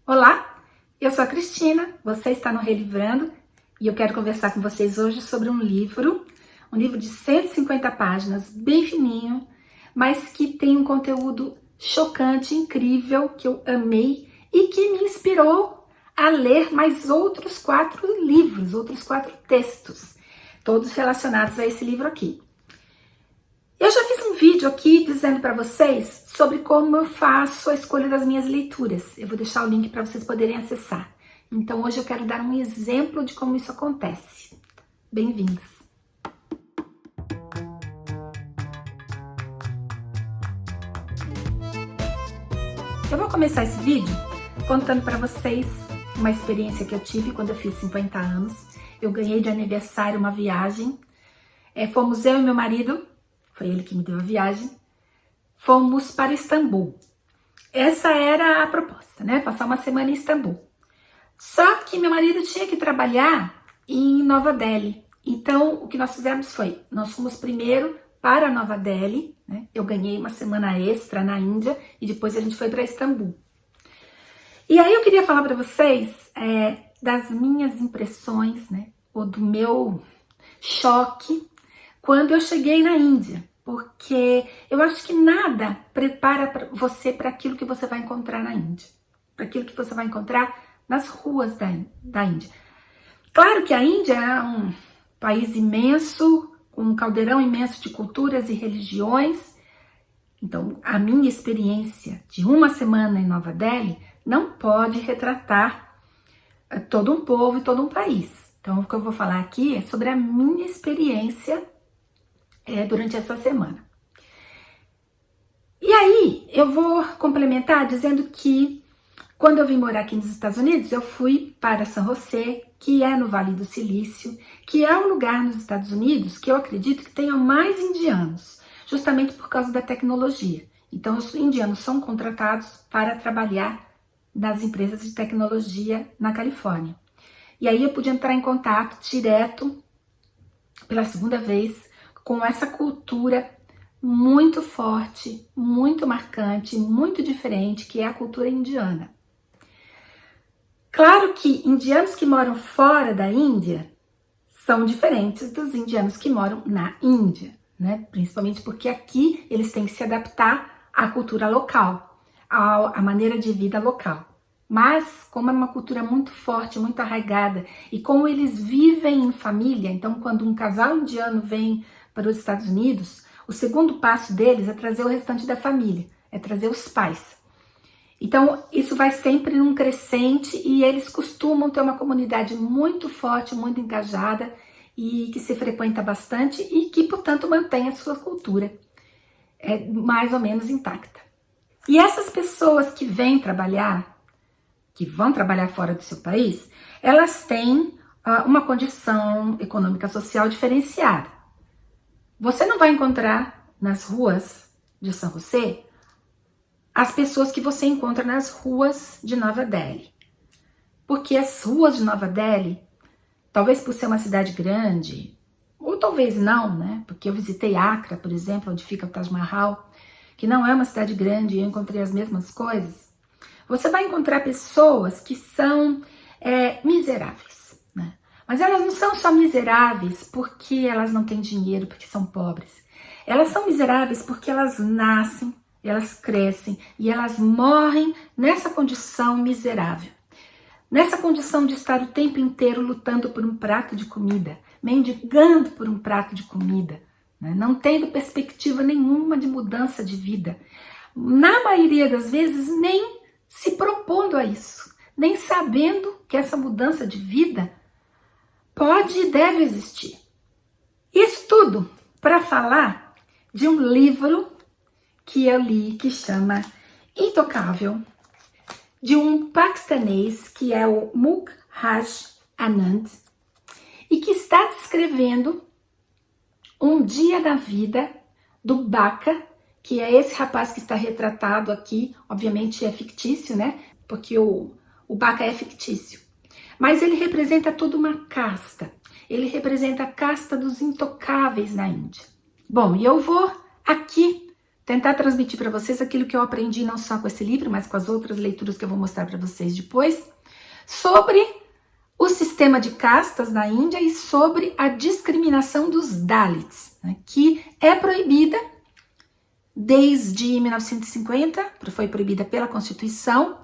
Olá, eu sou a Cristina, você está no Relivrando e eu quero conversar com vocês hoje sobre um livro de 150 páginas, bem fininho, mas que tem um conteúdo chocante, incrível, que eu amei e que me inspirou a ler mais outros 4 livros, outros 4 textos, todos relacionados a esse livro aqui. Eu já fiz um vídeo aqui dizendo para vocês sobre como eu faço a escolha das minhas leituras. Eu vou deixar o link para vocês poderem acessar. Então hoje eu quero dar um exemplo de como isso acontece. Bem-vindos! Eu vou começar esse vídeo contando para vocês uma experiência que eu tive quando eu fiz 50 anos. Eu ganhei de aniversário uma viagem. Fomos eu e meu marido. Foi ele que me deu a viagem. Fomos para Istambul. Essa era a proposta, né? Passar uma semana em Istambul. Só que meu marido tinha que trabalhar em Nova Delhi. Então, o que nós fizemos foi, nós fomos primeiro para Nova Delhi, né? Eu ganhei uma semana extra na Índia e depois a gente foi para Istambul. E aí eu queria falar para vocês das minhas impressões, né? Ou do meu choque quando eu cheguei na Índia, porque eu acho que nada prepara você para aquilo que você vai encontrar na Índia, para aquilo que você vai encontrar nas ruas da Índia. Claro que a Índia é um país imenso, com um caldeirão imenso de culturas e religiões. Então, a minha experiência de uma semana em Nova Delhi não pode retratar todo um povo e todo um país. Então, o que eu vou falar aqui é sobre a minha experiência durante essa semana. E aí, eu vou complementar dizendo que quando eu vim morar aqui nos Estados Unidos, eu fui para San José, que é no Vale do Silício, que é um lugar nos Estados Unidos que eu acredito que tenha mais indianos, justamente por causa da tecnologia. Então, os indianos são contratados para trabalhar nas empresas de tecnologia na Califórnia. E aí eu pude entrar em contato direto, pela segunda vez, com essa cultura muito forte, muito marcante, muito diferente, que é a cultura indiana. Claro que indianos que moram fora da Índia são diferentes dos indianos que moram na Índia, né? Principalmente porque aqui eles têm que se adaptar à cultura local, à maneira de vida local. Mas, como é uma cultura muito forte, muito arraigada, e como eles vivem em família, então quando um casal indiano vem para os Estados Unidos, o segundo passo deles é trazer o restante da família, é trazer os pais. Então, isso vai sempre num crescente e eles costumam ter uma comunidade muito forte, muito engajada e que se frequenta bastante e que, portanto, mantém a sua cultura mais ou menos intacta. E essas pessoas que vêm trabalhar, que vão trabalhar fora do seu país, elas têm uma condição econômica social diferenciada. Você não vai encontrar nas ruas de San José as pessoas que você encontra nas ruas de Nova Delhi. Porque as ruas de Nova Delhi, talvez por ser uma cidade grande, ou talvez não, né? Porque eu visitei Accra, por exemplo, onde fica o Taj Mahal, que não é uma cidade grande e eu encontrei as mesmas coisas. Você vai encontrar pessoas que são miseráveis, né? Mas elas não são só miseráveis porque elas não têm dinheiro, porque são pobres. Elas são miseráveis porque elas nascem, elas crescem e elas morrem nessa condição miserável. Nessa condição de estar o tempo inteiro lutando por um prato de comida, mendigando por um prato de comida, né? Não tendo perspectiva nenhuma de mudança de vida. Na maioria das vezes, nem se propondo a isso, nem sabendo que essa mudança de vida pode e deve existir. Isso tudo para falar de um livro que eu li que chama Intocável, de um paquistanês que é o Mukhaj Anand e que está descrevendo um dia da vida do Baka, que é esse rapaz que está retratado aqui, obviamente é fictício, né? Porque o Baka é fictício. Mas ele representa toda uma casta. Ele representa a casta dos intocáveis na Índia. Bom, e eu vou aqui tentar transmitir para vocês aquilo que eu aprendi não só com esse livro, mas com as outras leituras que eu vou mostrar para vocês depois, sobre o sistema de castas na Índia e sobre a discriminação dos Dalits, né, que é proibida desde 1950, foi proibida pela Constituição,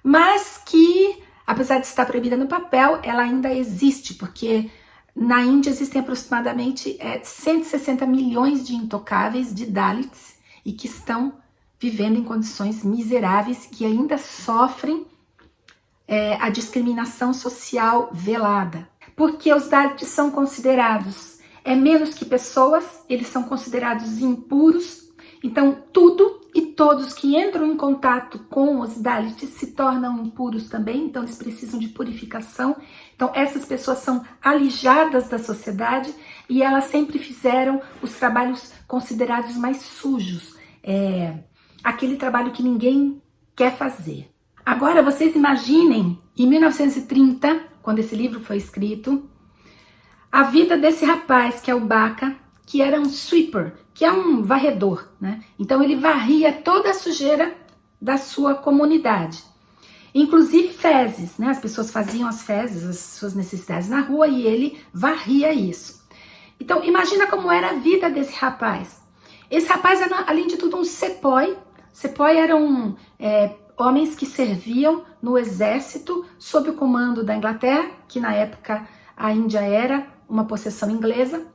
mas que, apesar de estar proibida no papel, ela ainda existe, porque na Índia existem aproximadamente 160 milhões de intocáveis, de Dalits, e que estão vivendo em condições miseráveis, que ainda sofrem a discriminação social velada. Porque os Dalits são considerados menos que pessoas, eles são considerados impuros, então tudo e todos que entram em contato com os Dalits se tornam impuros também, então eles precisam de purificação. Então essas pessoas são alijadas da sociedade e elas sempre fizeram os trabalhos considerados mais sujos, aquele trabalho que ninguém quer fazer. Agora vocês imaginem, em 1930, quando esse livro foi escrito, a vida desse rapaz que é o Baka, que era um sweeper, que é um varredor, né? Então ele varria toda a sujeira da sua comunidade, inclusive fezes, né? As pessoas faziam as fezes, as suas necessidades na rua e ele varria isso. Então imagina como era a vida desse rapaz. Esse rapaz era, além de tudo, um sepoy. Sepoy eram homens que serviam no exército sob o comando da Inglaterra, que na época a Índia era uma possessão inglesa.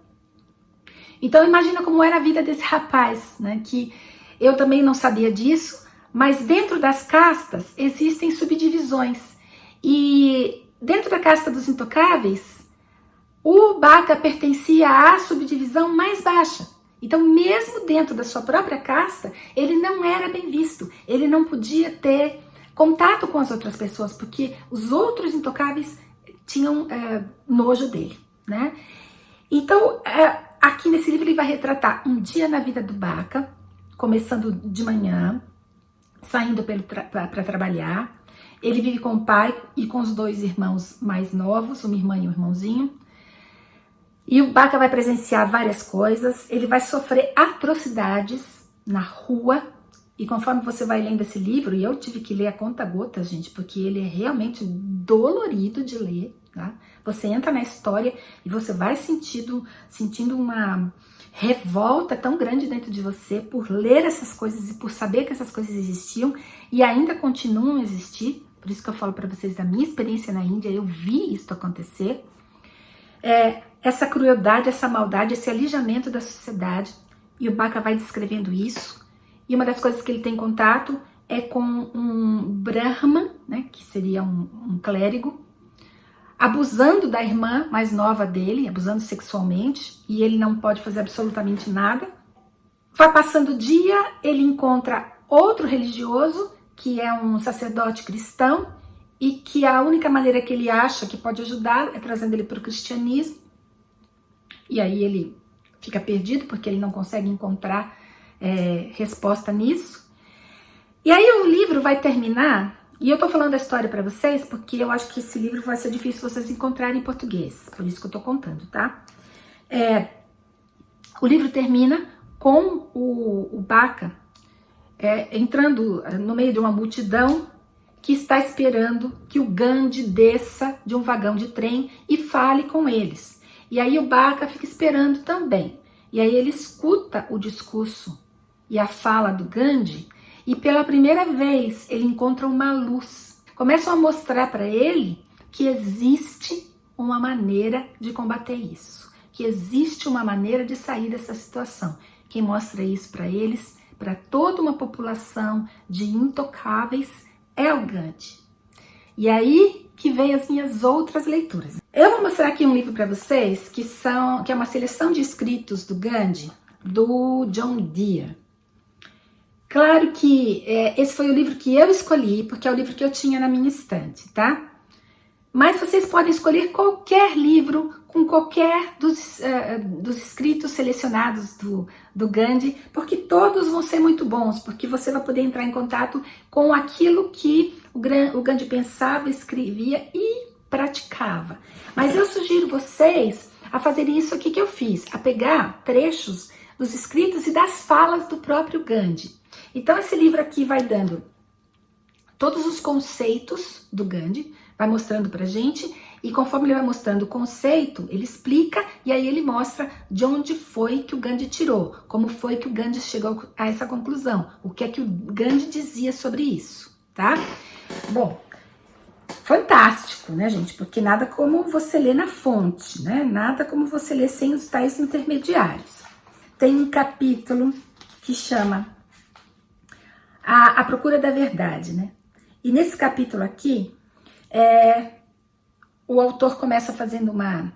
Então imagina como era a vida desse rapaz, né? Que eu também não sabia disso, mas dentro das castas existem subdivisões. E dentro da casta dos intocáveis, o Baka pertencia à subdivisão mais baixa. Então, mesmo dentro da sua própria casta, ele não era bem visto. Ele não podia ter contato com as outras pessoas, porque os outros intocáveis tinham nojo dele, né? Então, aqui nesse livro ele vai retratar um dia na vida do Baka, começando de manhã, saindo para trabalhar. Ele vive com o pai e com os dois irmãos mais novos, uma irmã e um irmãozinho. E o Baka vai presenciar várias coisas, ele vai sofrer atrocidades na rua, e conforme você vai lendo esse livro, e eu tive que ler a conta-gotas, gente, porque ele é realmente dolorido de ler, tá? Você entra na história e você vai sentindo uma revolta tão grande dentro de você por ler essas coisas e por saber que essas coisas existiam e ainda continuam a existir. Por isso que eu falo para vocês da minha experiência na Índia, eu vi isso acontecer. Essa crueldade, essa maldade, esse alijamento da sociedade, e o Baka vai descrevendo isso, e uma das coisas que ele tem contato é com um Brahman, né, que seria um clérigo, abusando da irmã mais nova dele, abusando sexualmente, e ele não pode fazer absolutamente nada. Vai passando o dia, ele encontra outro religioso, que é um sacerdote cristão, e que a única maneira que ele acha que pode ajudá-lo é trazendo ele para o cristianismo. E aí ele fica perdido, porque ele não consegue encontrar resposta nisso. E aí o livro vai terminar, e eu tô falando a história para vocês, porque eu acho que esse livro vai ser difícil vocês encontrarem em português, por isso que eu tô contando, tá? O livro termina com o Baka entrando no meio de uma multidão que está esperando que o Gandhi desça de um vagão de trem e fale com eles. E aí o Baka fica esperando também. E aí ele escuta o discurso e a fala do Gandhi, e pela primeira vez ele encontra uma luz. Começam a mostrar para ele que existe uma maneira de combater isso, que existe uma maneira de sair dessa situação. Quem mostra isso para eles, para toda uma população de intocáveis, é o Gandhi. E aí que vem as minhas outras leituras. Eu vou mostrar aqui um livro para vocês que é uma seleção de escritos do Gandhi, do John Deere. Claro que esse foi o livro que eu escolhi, porque é o livro que eu tinha na minha estante, tá? Mas vocês podem escolher qualquer livro com qualquer dos escritos selecionados do Gandhi, porque todos vão ser muito bons, porque você vai poder entrar em contato com aquilo que o Gandhi pensava, escrevia e praticava. Mas eu sugiro vocês a fazerem isso aqui que eu fiz, a pegar trechos dos escritos e das falas do próprio Gandhi. Então esse livro aqui vai dando todos os conceitos do Gandhi, vai mostrando pra gente, e conforme ele vai mostrando o conceito, ele explica, e aí ele mostra de onde foi que o Gandhi tirou, como foi que o Gandhi chegou a essa conclusão, o que é que o Gandhi dizia sobre isso, tá? Bom, fantástico, né, gente? Porque nada como você ler na fonte, né? Nada como você ler sem os tais intermediários. Tem um capítulo que chama A Procura da Verdade, né? E nesse capítulo aqui, o autor começa fazendo uma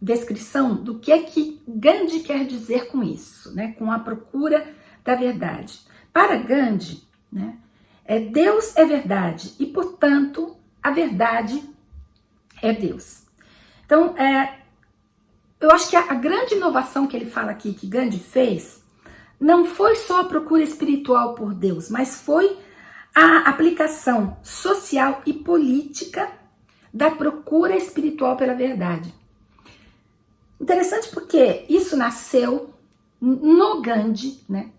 descrição do que é que Gandhi quer dizer com isso, né? Com a procura da verdade. Para Gandhi, né? Deus é verdade e, portanto, a verdade é Deus. Então, eu acho que a grande inovação que ele fala aqui, que Gandhi fez, não foi só a procura espiritual por Deus, mas foi a aplicação social e política da procura espiritual pela verdade. Interessante porque isso nasceu no Gandhi, né?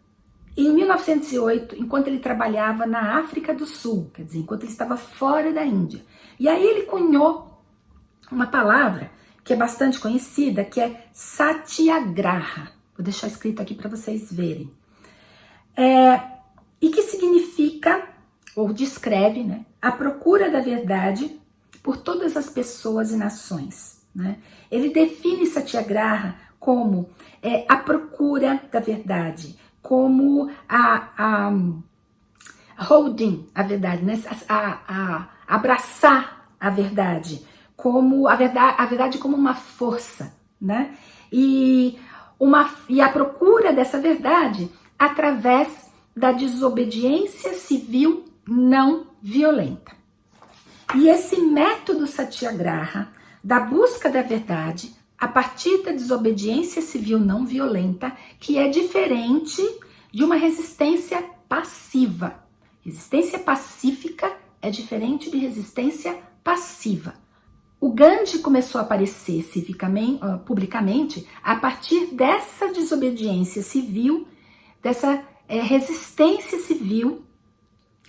Em 1908, enquanto ele trabalhava na África do Sul, quer dizer, enquanto ele estava fora da Índia. E aí ele cunhou uma palavra que é bastante conhecida, que é Satyagraha. Vou deixar escrito aqui para vocês verem. E que significa, ou descreve, né, a procura da verdade por todas as pessoas e nações, né? Ele define Satyagraha como a procura da verdade, como holding a verdade, né? Abraçar a verdade, como a verdade como uma força, né? E a procura dessa verdade através da desobediência civil não violenta. E esse método Satyagraha, da busca da verdade, a partir da desobediência civil não violenta, que é diferente de uma resistência passiva. Resistência pacífica é diferente de resistência passiva. O Gandhi começou a aparecer publicamente a partir dessa desobediência civil, dessa resistência civil,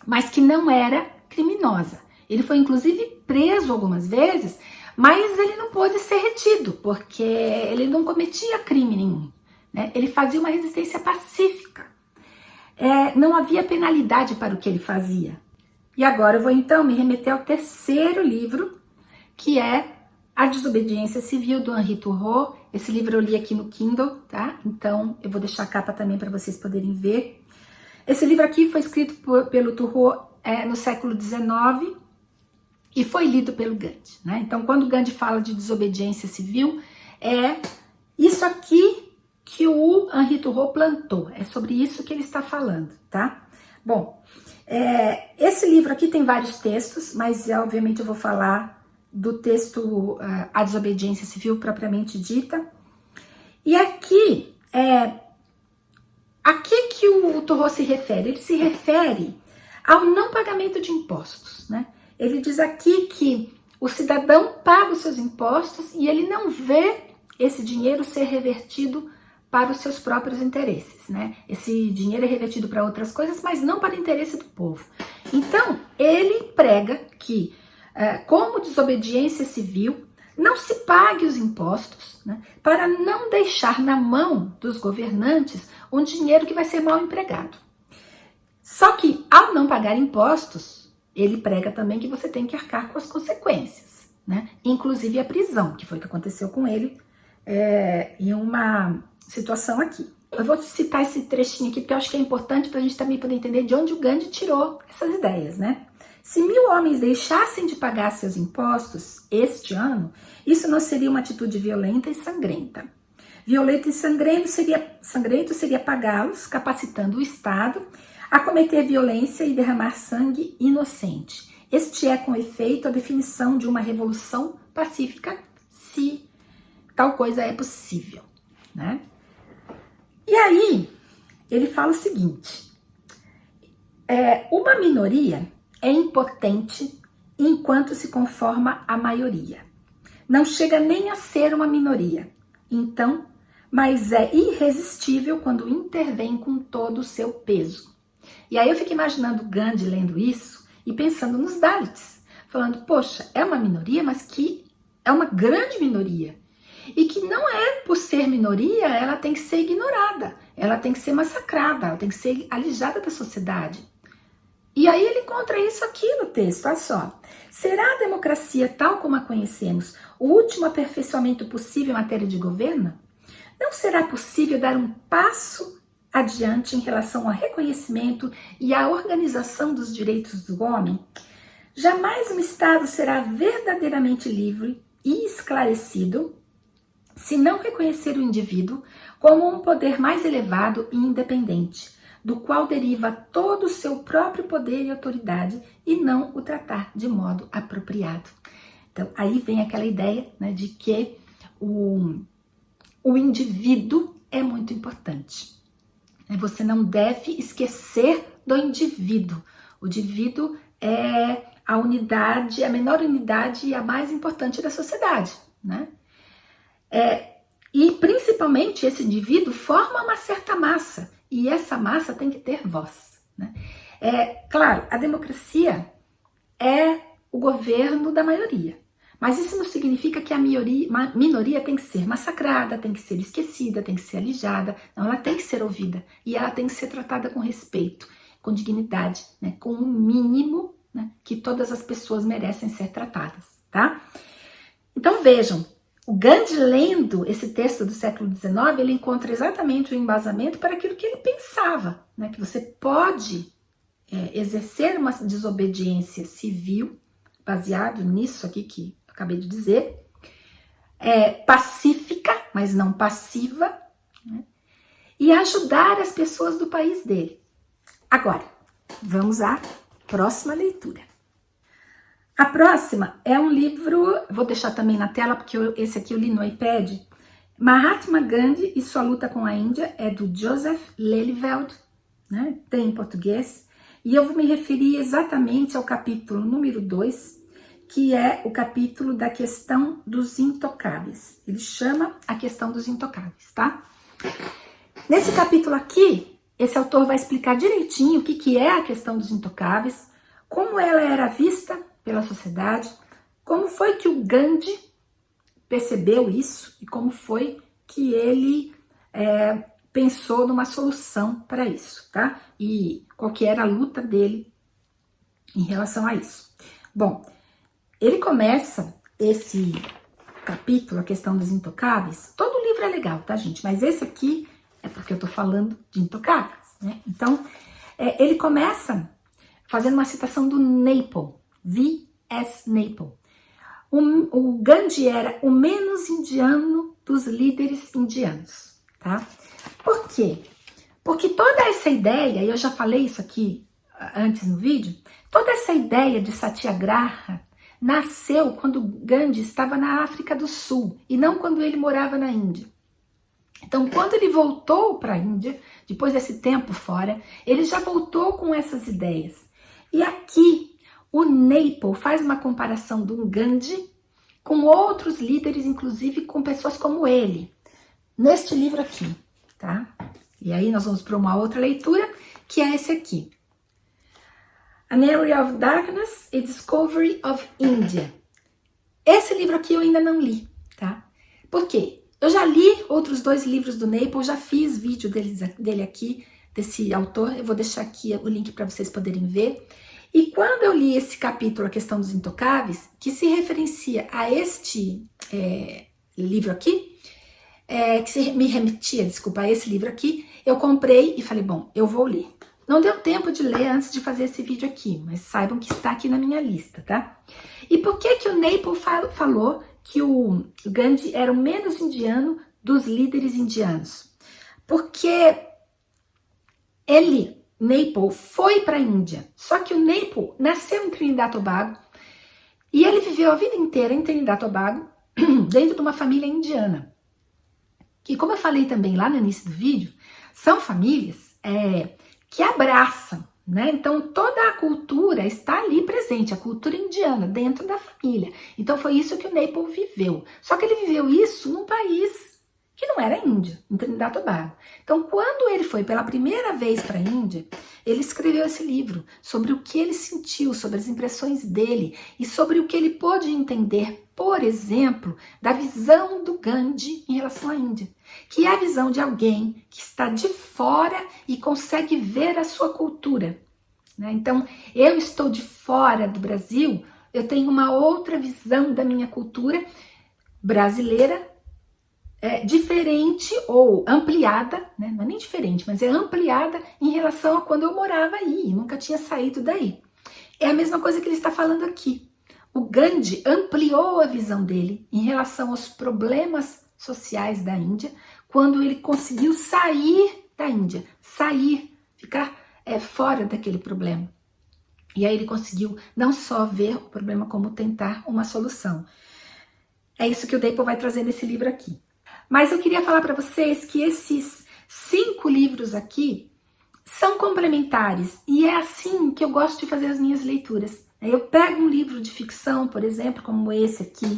mas que não era criminosa. Ele foi inclusive preso algumas vezes, mas ele não pôde ser retido, porque ele não cometia crime nenhum, né? Ele fazia uma resistência pacífica. Não havia penalidade para o que ele fazia. E agora eu vou então me remeter ao terceiro livro, que é A Desobediência Civil, do Henri Thoreau. Esse livro eu li aqui no Kindle, tá? Então eu vou deixar a capa também para vocês poderem ver. Esse livro aqui foi escrito pelo Thoreau no século XIX e foi lido pelo Gandhi, né? Então, quando Gandhi fala de desobediência civil, é isso aqui que o Henri Thoreau plantou. É sobre isso que ele está falando, tá? Bom, esse livro aqui tem vários textos, mas obviamente eu vou falar do texto A Desobediência Civil propriamente dita. E aqui, a que o Thoreau se refere? Ele se refere ao não pagamento de impostos, né? Ele diz aqui que o cidadão paga os seus impostos e ele não vê esse dinheiro ser revertido para os seus próprios interesses, né? Esse dinheiro é revertido para outras coisas, mas não para o interesse do povo. Então, ele prega que, como desobediência civil, não se pague os impostos, né, para não deixar na mão dos governantes um dinheiro que vai ser mal empregado. Só que, ao não pagar impostos, ele prega também que você tem que arcar com as consequências, né? Inclusive a prisão, que foi o que aconteceu com ele em uma situação aqui. Eu vou citar esse trechinho aqui porque eu acho que é importante para a gente também poder entender de onde o Gandhi tirou essas ideias, né? Se 1000 homens deixassem de pagar seus impostos este ano, isso não seria uma atitude violenta e sangrenta. Violento e sangrento seria pagá-los, capacitando o Estado a cometer violência e derramar sangue inocente. Este é, com efeito, a definição de uma revolução pacífica, se tal coisa é possível, né? E aí, ele fala o seguinte, uma minoria é impotente enquanto se conforma à maioria. Não chega nem a ser uma minoria. Então, mas é irresistível quando intervém com todo o seu peso. E aí eu fico imaginando Gandhi lendo isso e pensando nos Dalits, falando, poxa, é uma minoria, mas que é uma grande minoria. E que não é por ser minoria, ela tem que ser ignorada, ela tem que ser massacrada, ela tem que ser alijada da sociedade. E aí ele encontra isso aqui no texto, olha só. Será a democracia tal como a conhecemos o último aperfeiçoamento possível em matéria de governo? Não será possível dar um passo adiante em relação ao reconhecimento e à organização dos direitos do homem? Jamais um Estado será verdadeiramente livre e esclarecido se não reconhecer o indivíduo como um poder mais elevado e independente, do qual deriva todo o seu próprio poder e autoridade, e não o tratar de modo apropriado. Então, aí vem aquela ideia, né, de que o indivíduo é muito importante. Você não deve esquecer do indivíduo. O indivíduo é a unidade, a menor unidade e a mais importante da sociedade, né? E principalmente esse indivíduo forma uma certa massa, e essa massa tem que ter voz, né? Claro, a democracia é o governo da maioria, mas isso não significa que a minoria tem que ser massacrada, tem que ser esquecida, tem que ser alijada. Não, ela tem que ser ouvida e ela tem que ser tratada com respeito, com dignidade, né? Com o mínimo, né, que todas as pessoas merecem ser tratadas, tá? Então vejam, o Gandhi, lendo esse texto do século XIX, ele encontra exatamente o embasamento para aquilo que ele pensava, né? Que você pode exercer uma desobediência civil, baseado nisso aqui que eu acabei de dizer, pacífica, mas não passiva, né? E ajudar as pessoas do país dele. Agora, vamos à próxima leitura. A próxima é um livro, vou deixar também na tela, porque esse aqui eu li no iPad. Mahatma Gandhi e sua luta com a Índia, é do Joseph Lelyveld, né? Tem em português. E eu vou me referir exatamente ao capítulo número 2, que é o capítulo da questão dos intocáveis. Ele chama a questão dos intocáveis, tá? Nesse capítulo aqui, esse autor vai explicar direitinho o que é a questão dos intocáveis, como ela era vista pela sociedade, como foi que o Gandhi percebeu isso e como foi que ele pensou numa solução para isso, tá? E qual que era a luta dele em relação a isso. Bom, ele começa esse capítulo, a questão dos intocáveis. Todo livro é legal, tá, gente? Mas esse aqui é porque eu tô falando de intocáveis, né? Então, ele começa fazendo uma citação do Naipaul, V.S. Naipaul. O Gandhi era o menos indiano dos líderes indianos, tá? Por quê? Porque toda essa ideia, e eu já falei isso aqui antes no vídeo, toda essa ideia de satyagraha nasceu quando Gandhi estava na África do Sul e não quando ele morava na Índia. Então, quando ele voltou para a Índia, depois desse tempo fora, ele já voltou com essas ideias. E aqui, o Naipaul faz uma comparação do Gandhi com outros líderes, inclusive com pessoas como ele, neste livro aqui, tá? E aí nós vamos para uma outra leitura, que é esse aqui. An Area of Darkness, A Discovery of India. Esse livro aqui eu ainda não li, tá? Por quê? Eu já li outros 2 livros do Naipaul, já fiz vídeo dele aqui, desse autor, eu vou deixar aqui o link para vocês poderem ver. E quando eu li esse capítulo, A Questão dos Intocáveis, que se referencia a este livro aqui, que se me remetia, desculpa, a esse livro aqui, eu comprei e falei, bom, eu vou ler. Não deu tempo de ler antes de fazer esse vídeo aqui, mas saibam que está aqui na minha lista, tá? E por que que o Naipaul falou que o Gandhi era o menos indiano dos líderes indianos? Porque Naipaul foi para a Índia, só que o Naipaul nasceu em Trinidad e Tobago e ele viveu a vida inteira em Trinidad e Tobago dentro de uma família indiana. Que, como eu falei também lá no início do vídeo, são famílias que abraçam, né? Então toda a cultura está ali presente, a cultura indiana dentro da família. Então foi isso que o Naipaul viveu. Só que ele viveu isso num país que não era índio, em Trinidad e Tobago. Então, quando ele foi pela primeira vez para a Índia, ele escreveu esse livro sobre o que ele sentiu, sobre as impressões dele e sobre o que ele pôde entender, por exemplo, da visão do Gandhi em relação à Índia, que é a visão de alguém que está de fora e consegue ver a sua cultura, né? Então, eu estou de fora do Brasil, eu tenho uma outra visão da minha cultura brasileira, diferente ou ampliada, né? Não é nem diferente, mas é ampliada em relação a quando eu morava aí, nunca tinha saído daí. É a mesma coisa que ele está falando aqui. O Gandhi ampliou a visão dele em relação aos problemas sociais da Índia, quando ele conseguiu sair da Índia, ficar fora daquele problema. E aí ele conseguiu não só ver o problema, como tentar uma solução. É isso que o Deipo vai trazer nesse livro aqui. Mas eu queria falar para vocês que esses 5 livros aqui são complementares e é assim que eu gosto de fazer as minhas leituras. Eu pego um livro de ficção, por exemplo, como esse aqui,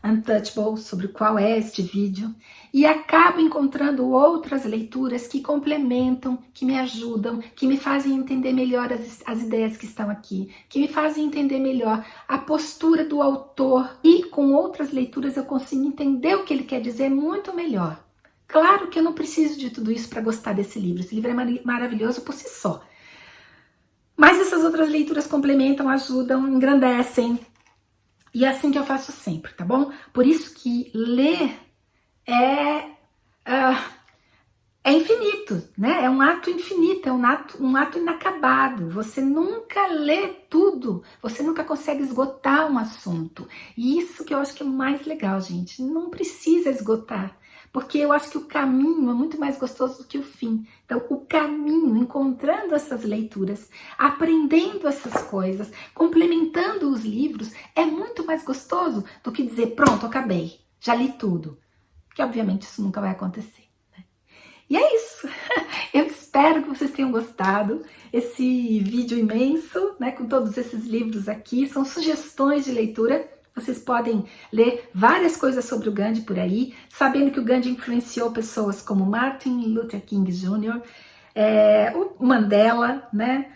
Untouchable, sobre o qual é este vídeo, e acabo encontrando outras leituras que complementam, que me ajudam, que me fazem entender melhor as ideias que estão aqui, que me fazem entender melhor a postura do autor, e com outras leituras eu consigo entender o que ele quer dizer muito melhor. Claro que eu não preciso de tudo isso para gostar desse livro, esse livro é maravilhoso por si só. Mas essas outras leituras complementam, ajudam, engrandecem. E é assim que eu faço sempre, tá bom? Por isso que ler é infinito, né? É um ato infinito, é um ato inacabado. Você nunca lê tudo, você nunca consegue esgotar um assunto. E isso que eu acho que é o mais legal, gente. Não precisa esgotar, porque eu acho que o caminho é muito mais gostoso do que o fim. Então, o caminho, encontrando essas leituras, aprendendo essas coisas, complementando os livros, é muito mais gostoso do que dizer, pronto, acabei, já li tudo. Que, obviamente, isso nunca vai acontecer, né? E é isso. Eu espero que vocês tenham gostado. Esse vídeo imenso, né, com todos esses livros aqui, são sugestões de leitura. Vocês podem ler várias coisas sobre o Gandhi por aí, sabendo que o Gandhi influenciou pessoas como Martin Luther King Jr., o Mandela, né,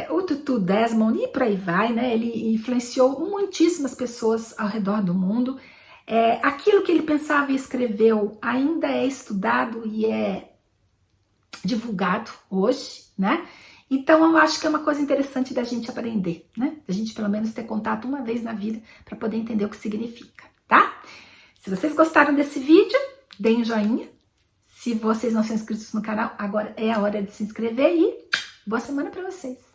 o Tutu Desmond e por aí vai, né? Ele influenciou muitíssimas pessoas ao redor do mundo. Aquilo que ele pensava e escreveu ainda é estudado e é divulgado hoje, né? Então, eu acho que é uma coisa interessante da gente aprender, né? Da gente, pelo menos, ter contato uma vez na vida para poder entender o que significa, tá? Se vocês gostaram desse vídeo, deem um joinha. Se vocês não são inscritos no canal, agora é a hora de se inscrever e boa semana para vocês!